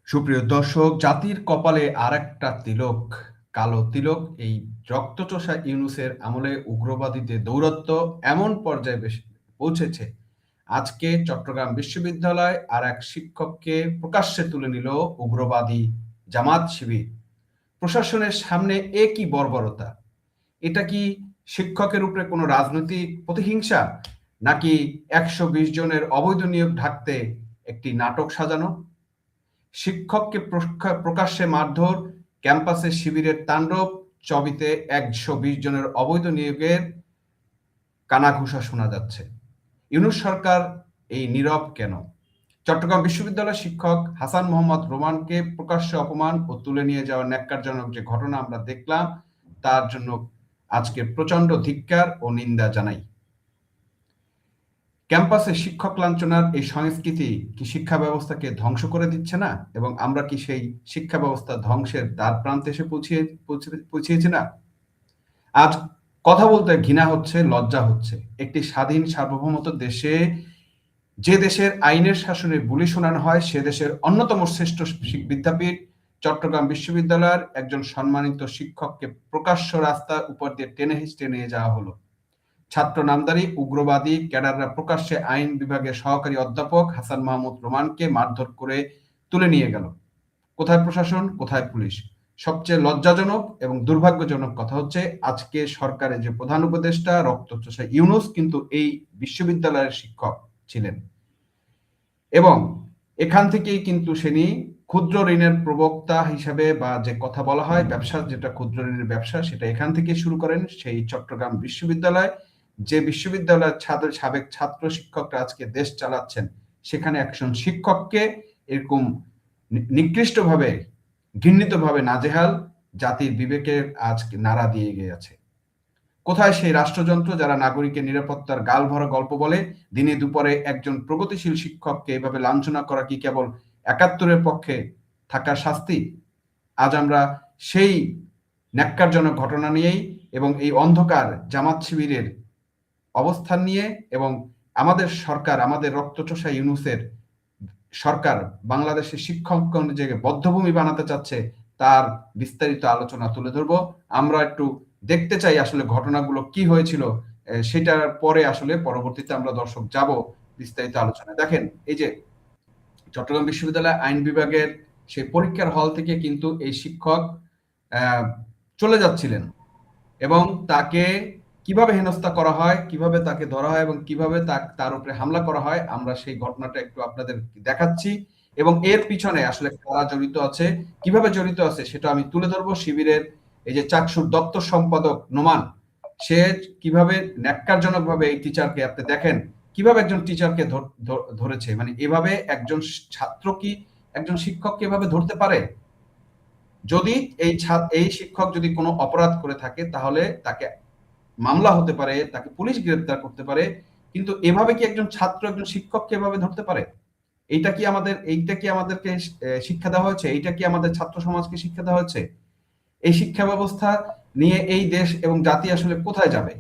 সুপ্রিয় দর্শক, জাতির কপালে আরেকটা তিলক, কালো তিলক। এই রক্তচোষা ইউনূসের আমলে উগ্রবাদীদের দৌরাত্ম্য এমন পর্যায়ে পৌঁছেছে, আজকে চট্টগ্রাম বিশ্ববিদ্যালয় আর এক শিক্ষককে প্রকাশ্যে তুলে নিল উগ্রবাদী জামাত শিবির। প্রশাসনের সামনে এ কি বর্বরতা! এটা কি শিক্ষকের উপরে কোনো রাজনৈতিক প্রতিহিংসা, নাকি ১২০ জনের অবৈধ নিয়োগ ঢাকতে একটি নাটক সাজানো? শিক্ষককে প্রকাশ্যে মারধর, ক্যাম্পাসে শিবিরের তাণ্ডব, চবিতে ১২০ জনের অবৈধ নিয়োগের কানাঘুষা শোনা যাচ্ছে। ইউনূস সরকার এই নীরব কেন? চট্টগ্রাম বিশ্ববিদ্যালয়ের শিক্ষক হাসান মোহাম্মদ রোমানকে প্রকাশ্যে অপমান ও তুলে নিয়ে যাওয়ার ন্যক্কারজনক যে ঘটনা আমরা দেখলাম, তার জন্য আজকে প্রচণ্ড ধিক্কার ও নিন্দা জানাই। ক্যাম্পাসে শিক্ষক লাঞ্ছনার এই সংস্কৃতি কি শিক্ষা ব্যবস্থাকে ধ্বংস করে দিচ্ছে না? এবং আমরা কি সেই শিক্ষা ব্যবস্থা ধ্বংসের দ্বারপ্রান্তে এসে পৌঁছিয়েছি না? আজ কথা বলতে ঘৃণা হচ্ছে, লজ্জা হচ্ছে। একটি স্বাধীন সার্বভৌমত্ব দেশে, যে দেশের আইনের শাসনে বুলি শোনানো হয়, সে দেশের অন্যতম শ্রেষ্ঠ বিদ্যাপীঠ চট্টগ্রাম বিশ্ববিদ্যালয়ের একজন সম্মানিত শিক্ষককে প্রকাশ্য রাস্তার উপর দিয়ে টেনে হিঁচড়ে নিয়ে যাওয়া হলো। ছাত্র নামধারী উগ্রবাদী ক্যাডাররা প্রকাশ্যে আইন বিভাগের সহকারী অধ্যাপক হাসান মাহমুদ রোমানকে মারধর করে তুলে নিয়ে গেল। কোথায় প্রশাসন, কোথায় পুলিশ? সবচেয়ে লজ্জাজনক এবং দুর্ভাগ্যজনক কথা হচ্ছে, আজকে সরকারের যে প্রধান উপদেষ্টা রক্তচোষা ইউনূস কিন্তু এই বিশ্ববিদ্যালয়ের শিক্ষক ছিলেন, এবং এখান থেকেই কিন্তু তিনি ক্ষুদ্র ঋণের প্রবক্তা হিসাবে, বা যে কথা বলা হয় ব্যবসা, যেটা ক্ষুদ্র ঋণের ব্যবসা, সেটা এখান থেকে শুরু করেন। সেই চট্টগ্রাম বিশ্ববিদ্যালয়, যে বিশ্ববিদ্যালয়ের সাবেক ছাত্র শিক্ষকরা আজকে দেশ চালাচ্ছেন, সেখানে একজন শিক্ষককে এরকম নিকৃষ্টভাবে, ঘৃণিতভাবে, নাজেহাল জাতির বিবেকের আজকে নাড়া দিয়ে গিয়েছে। কোথায় সেই রাষ্ট্রযন্ত্র যারা নাগরিকের নিরাপত্তার গাল ভরা গল্প বলে? দিনে দুপুরে একজন প্রগতিশীল শিক্ষককে এভাবে লাঞ্ছনা করা কি কেবল ৭১-এর পক্ষে থাকার শাস্তি? আজ আমরা সেই ন্যক্কারজনক ঘটনা নিয়েই এবং এই অন্ধকার জামাত শিবিরের অবস্থান নিয়ে, এবং আমাদের সরকার, আমাদের রক্তচোষা ইউনূসের সরকার বাংলাদেশের শিক্ষকগণ যে বধ্যভূমি বানাতে চাচ্ছে, তার বিস্তারিত আলোচনা তুলে ধরবো। আমরা একটু দেখতে চাই আসলে ঘটনাগুলো কি হয়েছিল, সেটার পরে আসলে পরবর্তীতে আমরা দর্শক যাব বিস্তারিত আলোচনায়। দেখেন, এই যে চট্টগ্রাম বিশ্ববিদ্যালয় আইন বিভাগের সেই পরীক্ষার হল থেকে কিন্তু এই শিক্ষক চলে যাচ্ছিলেন, এবং তাকে কিভাবে হেনস্থা করা হয়, কিভাবে তাকে ধরা হয়, এবং কিভাবে তার উপরে হামলা করা হয়, আমরা সেই ঘটনাটা একটু আপনাদের দেখাচ্ছি। এবং এর পিছনে আসলে কারা জড়িত আছে, কিভাবে জড়িত আছে, সেটা আমি তুলে ধরবো। শিবিরের এই যে চাকসুর দপ্তর সম্পাদক নোমান, সে কিভাবে ন্যক্কারজনক ভাবে এই টিচারকে, আপনি দেখেন কিভাবে একজন টিচারকে ধরেছে। মানে এভাবে একজন ছাত্র কি একজন শিক্ষককে এভাবে ধরতে পারে? যদি এই শিক্ষক যদি কোনো অপরাধ করে থাকে, তাহলে তাকে মামলা হতে পারে, তাকে পুলিশ গ্রেফতার করতে পারে, কিন্তু এভাবে কি একজন ছাত্র একজন শিক্ষককে এভাবে ধরতে পারে? এইটা কি আমাদেরকে শিক্ষা দেওয়া হয়েছে? এইটা কি আমাদের ছাত্র সমাজকে শিক্ষা দেওয়া হয়েছে? এই শিক্ষা ব্যবস্থা নিয়ে এই দেশ এবং জাতি আসলে কোথায় যাবে?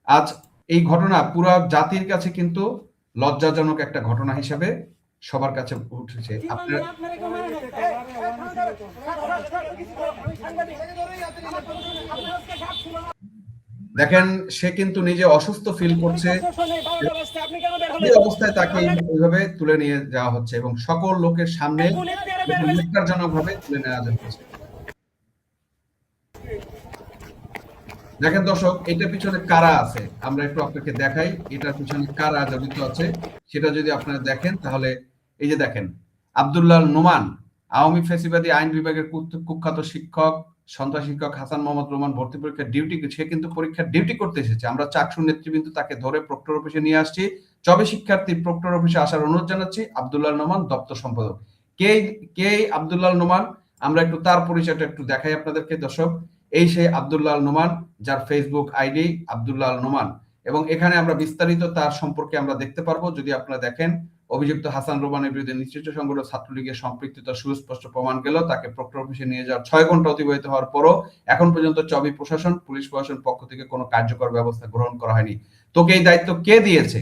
আজ এই ঘটনা পুরা জাতির কাছে কিন্তু লজ্জাজনক একটা ঘটনা হিসেবে সবার কাছে উঠেছে। আপনারা দেখেন, সে কিন্তু নিজে অসুস্থ ফিল করছে, এই অবস্থায় তাকে এইভাবে তুলে নিয়ে যাওয়া হচ্ছে এবং সকল লোকের সামনে ন্যক্কারজনক ভাবে তুলে নেওয়া হচ্ছে। দেখেন দর্শক, এটার পিছনে কারা আছে আমরা একটু আপনাকে দেখাই। এটার পিছনে কারা জড়িত আছে সেটা যদি আপনারা দেখেন, তাহলে এই যে দেখেন, আব্দুল্লাহ নোমান, আওয়ামী ফ্যাসিবাদী আইন বিভাগের কুখ্যাত শিক্ষক, সন্ত্রাসী শিক্ষক হাসান মোহাম্মদ রোমান ভর্তি পরীক্ষার সে কিন্তু পরীক্ষার ডিউটি করতে এসেছে। আমরা চাকসুর নেতৃবৃন্দ তাকে ধরে প্রক্টর অফিসে নিয়ে আসছি। চবে শিক্ষার্থী প্রক্টর অফিসে আসার অনুরোধ জানাচ্ছি। আব্দুল্লাহ নোমান, দপ্তর সম্পাদক। কে কে আব্দুল্লাহ নোমান? আমরা একটু তার পরিচয়টা একটু দেখাই আপনাদেরকে দর্শক। এই সেই আব্দুল্লাহ নোমান, যার ফেসবুক আইডি আব্দুল্লাহ নোমান, এবং এখানে আমরা বিস্তারিত তার সম্পর্কে আমরা দেখতে পারবো। যদি আপনারা দেখেন, অভিযুক্ত হাসান রোমানের বিরুদ্ধে নির্দিষ্ট সংগঠন ছাত্রলীগের সম্পৃক্ততা সুস্পষ্ট প্রমাণ গেল। তাকে প্রক্টর অফিসে নিয়ে যাওয়ার 6 ঘন্টা অতিবাহিত হওয়ার পরও এখন পর্যন্ত চবি প্রশাসন, পুলিশ প্রশাসন পক্ষ থেকে কোনো কার্যকর ব্যবস্থা গ্রহণ করা হয়নি। তোকে এই দায়িত্ব কে দিয়েছে?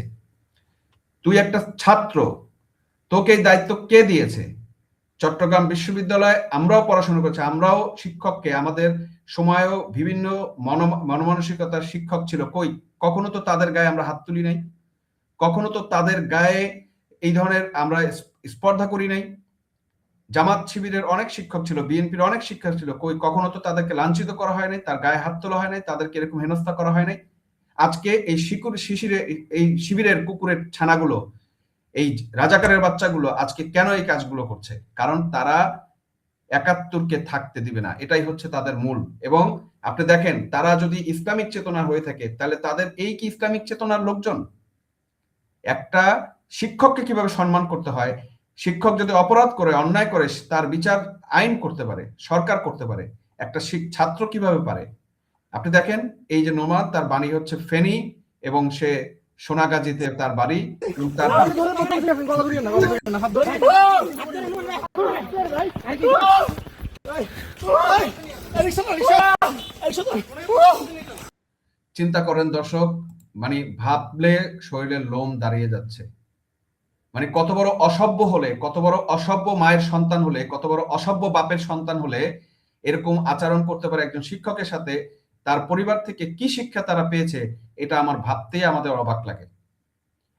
তুই একটা ছাত্র, তোকে এই দায়িত্ব কে দিয়েছে? চট্টগ্রাম বিশ্ববিদ্যালয়ে আমরাও পড়াশোনা করছি, আমরাও শিক্ষককে আমাদের সময়ও বিভিন্ন মনমানসিকতার শিক্ষক ছিল, কই কখনো তো তাদের গায়ে আমরা হাত তুলি নাই, কখনো তো তাদের গায়ে এই ধরনের আমরা স্পর্ধা করি নাই। জামাত শিবিরের অনেক শিক্ষক ছিল, বিএনপির অনেক শিক্ষক ছিল, কই কখনো তো তাদেরকে লাঞ্ছিত করা হয় নাই, তার গায়ে হাত তোলা হয় নাই, তাদেরকে এরকম হেনস্থা করা হয় নাই। আজকে এই এই শিবিরের কুকুরের ছানাগুলো, এই রাজাকারের বাচ্চাগুলো আজকে কেন এই কাজগুলো করছে? কারণ তারা ৭১কে থাকতে দিবে না, এটাই হচ্ছে তাদের মূল। এবং আপনি দেখেন, তারা যদি ইসলামিক চেতনা হয়ে থাকে, তাহলে তাদের এই কি ইসলামিক চেতনার লোকজন? একটা শিক্ষককে কিভাবে সম্মান করতে হয়, শিক্ষক যদি অপরাধ করে, অন্যায় করে, তার বিচার আইন করতে পারে, সরকার করতে পারে, একটা ছাত্র কিভাবে পারে? আপনি দেখেন, এই যে নোমান, তার বাড়ি হচ্ছে ফেনী এবং সে সোনাগাজীতে তার বাড়ি, এবং তার চিন্তা করেন দর্শক, মানে ভাবলে শরীরের লোম দাঁড়িয়ে যাচ্ছে। মানে কত বড় অসভ্য হলে, কত বড় অসভ্য মায়ের সন্তান হলে, কত বড় অসভ্য বাপের সন্তান হলে এরকম আচরণ করতে পারে একজন শিক্ষকের সাথে? তার পরিবার থেকে কি শিক্ষা তারা পেয়েছে, এটা আমার ভাবতেই আমাদের অবাক লাগে।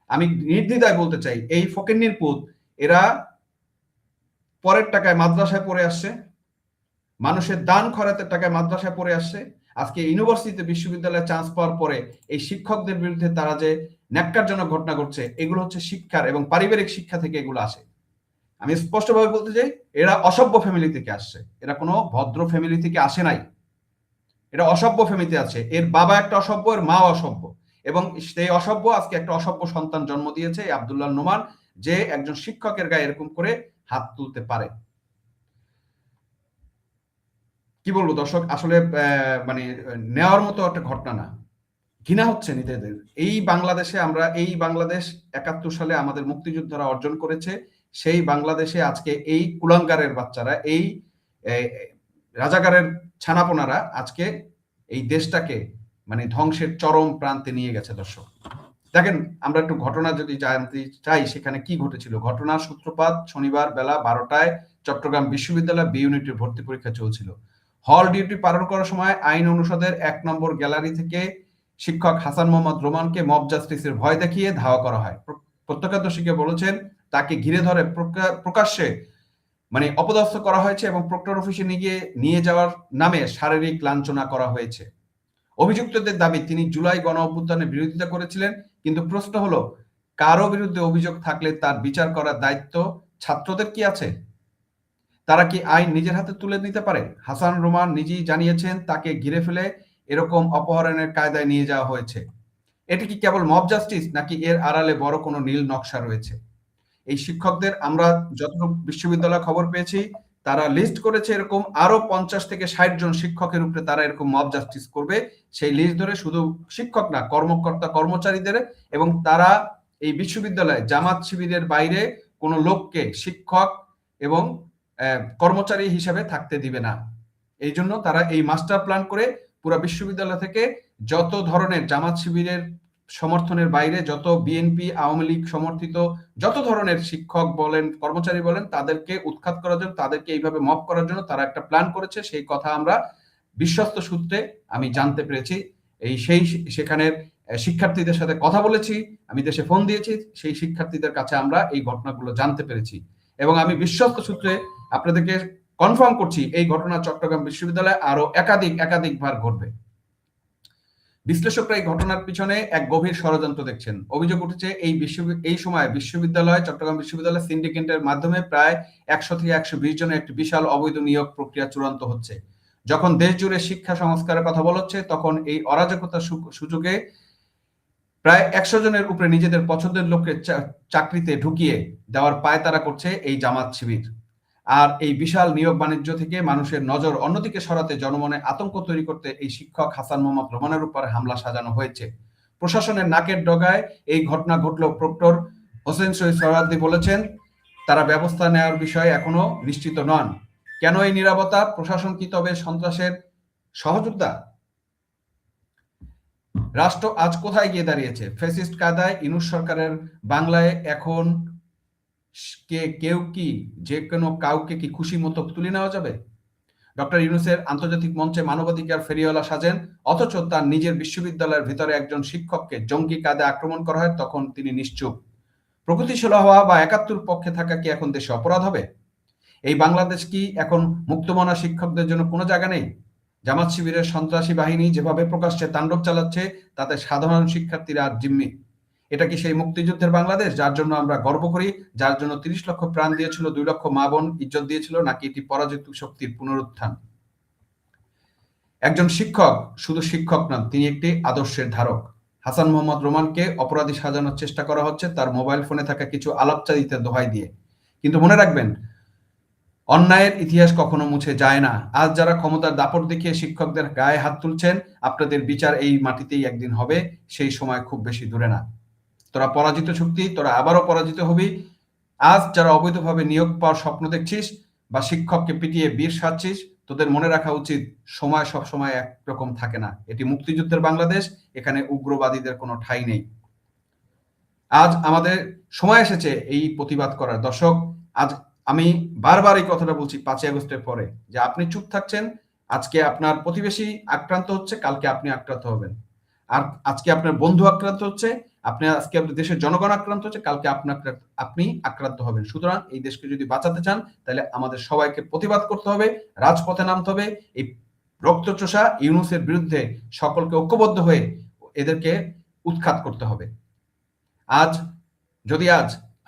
আমি নির্দ্বিধায় বলতে চাই, এই ফকিন্নির পুত এরা পরের টাকায় মাদ্রাসায় পড়ে আসছে, মানুষের দান খরাতের টাকায় মাদ্রাসায় পড়ে আসছে। আজকে ইউনিভার্সিটিতে বিশ্ববিদ্যালয়ে চান্স পাওয়ার পরে এই শিক্ষকদের বিরুদ্ধে তারা যে ন্যাক্কারজনক ঘটনা ঘটছে, এগুলো হচ্ছে শিক্ষার এবং পারিবারিক শিক্ষা থেকে এগুলো আসে। আমি স্পষ্টভাবে বলতে চাই, এরা অসভ্য ফ্যামিলি থেকে আসছে, এরা কোনো ভদ্র ফ্যামিলি থেকে আসে নাই, এটা অসভ্য ফ্যামিলিতে আছে। এর বাবা একটা অসভ্য, এর মা অসভ্য, এবং সেই অসভ্য আজকে একটা অসভ্য সন্তান জন্ম দিয়েছে, আব্দুল্লাহ নোমান, যে একজন শিক্ষকের গায়ে এরকম করে হাত তুলতে পারে। কি বলবো দর্শক, আসলে মানে নেওয়ার মতো একটা ঘটনা না। ঘৃণা হচ্ছে নিজেদের। এই বাংলাদেশে আমরা, এই বাংলাদেশ ৭১ সালে আমাদের মুক্তিযোদ্ধারা অর্জন করেছে, সেই বাংলাদেশে আজকে এই কুলাঙ্গারের বাচ্চারা, এই রাজাকারের ছানাপোনারা আজকে এই দেশটাকে মানে ধ্বংসের চরম প্রান্তে নিয়ে গেছে। দর্শক দেখেন, আমরা একটু ঘটনা যদি জানতে চাই সেখানে কি ঘটেছিল। ঘটনার সূত্রপাত শনিবার বেলা ১২টায় চট্টগ্রাম বিশ্ববিদ্যালয় বি ইউনিটের ভর্তি পরীক্ষা চলছিল। হল ডিউটি পালন করার সময় আইন অনুষদের ১ নম্বর গ্যালারি থেকে শিক্ষক হাসান মোহাম্মদ রোমানকে মব জাস্টিসের ভয় দেখিয়ে ধাওয়া করা হয়। প্রত্যক্ষদর্শীকে বলেছেন, তাকে ঘিরে ধরে প্রকাশ্যে মানে অপদস্থ করা হয়েছে এবং প্রক্টর অফিসে নিয়ে যাওয়ার নামে শারীরিক লাঞ্ছনা করা হয়েছে। অভিযুক্তদের দাবি, তিনি জুলাই গণ অভ্যুত্থানের বিরোধিতা করেছিলেন। কিন্তু প্রশ্ন হলো, কারো বিরুদ্ধে অভিযোগ থাকলে তার বিচার করার দায়িত্ব ছাত্রদের কি আছে? তারা কি আইন নিজের হাতে তুলে নিতে পারে? হাসান রোমান নিজেই জানিয়েছেন, তাকে ঘিরে ফেলে এরকম অপহরণের কায়দায় নিয়ে যাওয়া হয়েছে। এটি কি কেবল মব জাস্টিস, নাকি এর আড়ালে বড় কোনো নীল নকশা রয়েছে? এই শিক্ষকদের আমরা যতটুকু বিশ্ববিদ্যালয় খবর পেয়েছি, তারা লিস্ট করেছে এরকম আরো ৫০ থেকে ৬০ জন শিক্ষকের উপরে তারা এরকম মব জাস্টিস করবে। সেই লিস্ট ধরে শুধু শিক্ষক না, কর্মকর্তা কর্মচারীদের, এবং তারা এই বিশ্ববিদ্যালয়ে জামাত শিবিরের বাইরে কোনো লোককে শিক্ষক এবং কর্মচারী হিসেবে থাকতে দিবে না। এই জন্য তারা এই মাস্টার প্ল্যান করে পুরো বিশ্ববিদ্যালয় থেকে যত ধরনের জামাত শিবিরের সমর্থনের বাইরে, যত বিএনপি আওয়ামী লীগ সমর্থিত যত ধরনের শিক্ষক বলেন, কর্মচারী বলেন, তাদেরকে উৎখাত করার জন্য, তাদেরকে এইভাবে মব করার জন্য তারা একটা প্ল্যান করেছে। সেই কথা আমরা বিশ্বস্ত সূত্রে আমি জানতে পেরেছি। সেখানের শিক্ষার্থীদের সাথে কথা বলেছি, আমি দেশে ফোন দিয়েছি, সেই শিক্ষার্থীদের কাছে আমরা এই ঘটনাগুলো জানতে পেরেছি, এবং আমি বিশ্বস্ত সূত্রে আপনাদেরকে কনফার্ম করছি, এই ঘটনা চট্টগ্রাম বিশ্ববিদ্যালয়ে আরো একাধিকবার ঘটবে। বিশ্লেষকরা এই ঘটনার পিছনে এক গভীর ষড়যন্ত্র দেখছেন। অভিযোগ উঠেছে, এই সময় চট্টগ্রাম বিশ্ববিদ্যালয় সিন্ডিকেটের মাধ্যমে প্রায় ১০০ থেকে ১২০ জনের একটি বিশাল অবৈধ নিয়োগ প্রক্রিয়া চূড়ান্ত হচ্ছে। যখন দেশ জুড়ে শিক্ষা সংস্কারের কথা বলা হচ্ছে, তখন এই অরাজকতার সুযোগে প্রায় ১০০ জনের উপরে নিজেদের পছন্দের লোককে চাকরিতে ঢুকিয়ে দেওয়ার পায়তারা করছে এই জামাত শিবির। আর এই বিশাল নিয়োগ বাণিজ্য থেকে মানুষের নজর অন্যদিকে সরাতে, জনমনে আতঙ্ক তৈরি করতে এই শিক্ষক হাসান মোহাম্মদ রোমানের উপর হামলা সাজানো হয়েছে। প্রশাসনের নাকের ডগায় এই ঘটনা ঘটলেও প্রক্টর হোসেন শহীদ সোহরাওয়ার্দী বলেছেন, তারা ব্যবস্থা নেওয়ার বিষয়ে এখনো নিশ্চিত নন। কেন এই নীরবতা? প্রশাসন কি তবে সন্ত্রাসের সহযোদ্ধা? রাষ্ট্র আজ কোথায় গিয়ে দাঁড়িয়েছে? ফ্যাসিস্ট কায়দায় ইউনূস সরকারের বাংলায় এখন কেউ কি যে কোনো কাউকে কি খুশি মতো তুলে নেওয়া যাবে? ডক্টর ইউনূসের আন্তর্জাতিক মঞ্চে মানবাধিকার ফেরিওয়ালা সাজেন, অথচ তার নিজের বিশ্ববিদ্যালয়ের ভিতরে একজন শিক্ষককে জঙ্গি কায়দায় আক্রমণ করা হয়, তখন তিনি নিশ্চুপ। প্রগতিশীল হওয়া বা একাত্তর পক্ষে থাকা কি এখন দেশে অপরাধ হবে? এই বাংলাদেশ কি এখন মুক্তমনা শিক্ষকদের জন্য কোনো জায়গা নেই? জামাত শিবিরের সন্ত্রাসী বাহিনী যেভাবে প্রকাশ্যে তাণ্ডব চালাচ্ছে, তাতে সাধারণ শিক্ষার্থীরা আর জিম্মি। এটা কি সেই মুক্তিযুদ্ধের বাংলাদেশ যার জন্য আমরা গর্ব করি, যার জন্য ৩০ লক্ষ প্রাণ দিয়েছিল, ২ লক্ষ মা বোন ইজ্জত দিয়েছিল, নাকি এটি পরাজিত শক্তির পুনরুত্থান? একজন শিক্ষক শুধু শিক্ষক নন, তিনি একটি আদর্শের ধারক। হাসান মোহাম্মদ রোমানকে অপরাধী সাজানোর চেষ্টা করা হচ্ছে তার মোবাইল ফোনে থাকা কিছু আলাপচারিতার দোহাই দিয়ে। কিন্তু মনে রাখবেন, অন্যায়ের ইতিহাস কখনো মুছে যায় না। আজ যারা ক্ষমতার দাপট দেখিয়ে শিক্ষকদের গায়ে হাত তুলছেন, আপনাদের বিচার এই মাটিতেই একদিন হবে, সেই সময় খুব বেশি দূরে না। তোরা পরাজিত শক্তি, তোরা আবারও পরাজিত হবি। আজ যারা অবৈধভাবে নিয়োগ পাওয়ার স্বপ্ন দেখছিস বা শিক্ষককে পিটিয়ে বীর সাজছিস, তোদের মনে রাখা উচিত, সময় সব সময় একরকম থাকে না। এটি মুক্তিযুদ্ধের বাংলাদেশ, এখানে উগ্রবাদীদের কোনো ঠাঁই নেই। আজ আমাদের সময় এসেছে এই প্রতিবাদ করার। দর্শক, আজ আমি বারবার এই কথাটা বলছি ৫ই আগস্টের পরে, যে আপনি চুপ থাকছেন, আজকে আপনার প্রতিবেশী আক্রান্ত হচ্ছে, কালকে আপনি আক্রান্ত হবেন। আর আজকে আপনার বন্ধু আক্রান্ত হচ্ছে, আজকে আপনার দেশের জনগণ আক্রান্ত হচ্ছে, কালকে আপনি আক্রান্ত হবেন। সুতরাং এই দেশকে যদি বাঁচাতে চান, তাহলে আমাদের সবাইকে প্রতিবাদ করতে হবে, রাজপথে নামতে হবে। এই রক্তচোষা ইউনূসের বিরুদ্ধে সকলকে ঐক্যবদ্ধ হয়ে এদেরকে উৎখাত করতে হবে। আজ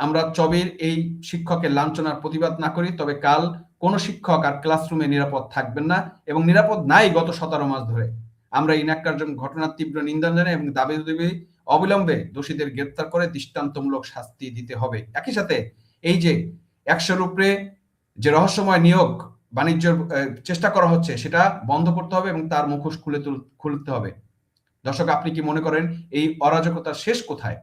আমরা চবির এই শিক্ষকের লাঞ্ছনার প্রতিবাদ না করি, তবে কাল কোনো শিক্ষক আর ক্লাসরুমে নিরাপদ থাকবেন না, এবং নিরাপদ নাই গত ১৭ মাস ধরে। আমরা এই ন্যাক্কারজনক ঘটনার তীব্র নিন্দা জানাই এবং দাবি অবিলম্বে দোষীদের গ্রেপ্তার করে দৃষ্টান্তমূলক শাস্তি দিতে হবে। একই সাথে এই যে ১০০-র উপরে যে রহস্যময় নিয়োগ বাণিজ্যের চেষ্টা করা হচ্ছে, সেটা বন্ধ করতে হবে এবং তার মুখোশ খুলতে হবে। দর্শক, আপনি কি মনে করেন এই অরাজকতার শেষ কোথায়?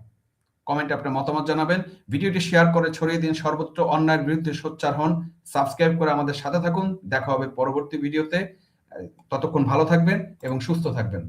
কমেন্টে আপনার মতামত জানাবেন। ভিডিওটি শেয়ার করে ছড়িয়ে দিন, সর্বত্র অন্যায়ের বিরুদ্ধে সোচ্চার হন। সাবস্ক্রাইব করে আমাদের সাথে থাকুন। দেখা হবে পরবর্তী ভিডিওতে। ততক্ষণ ভালো থাকবেন এবং সুস্থ থাকবেন।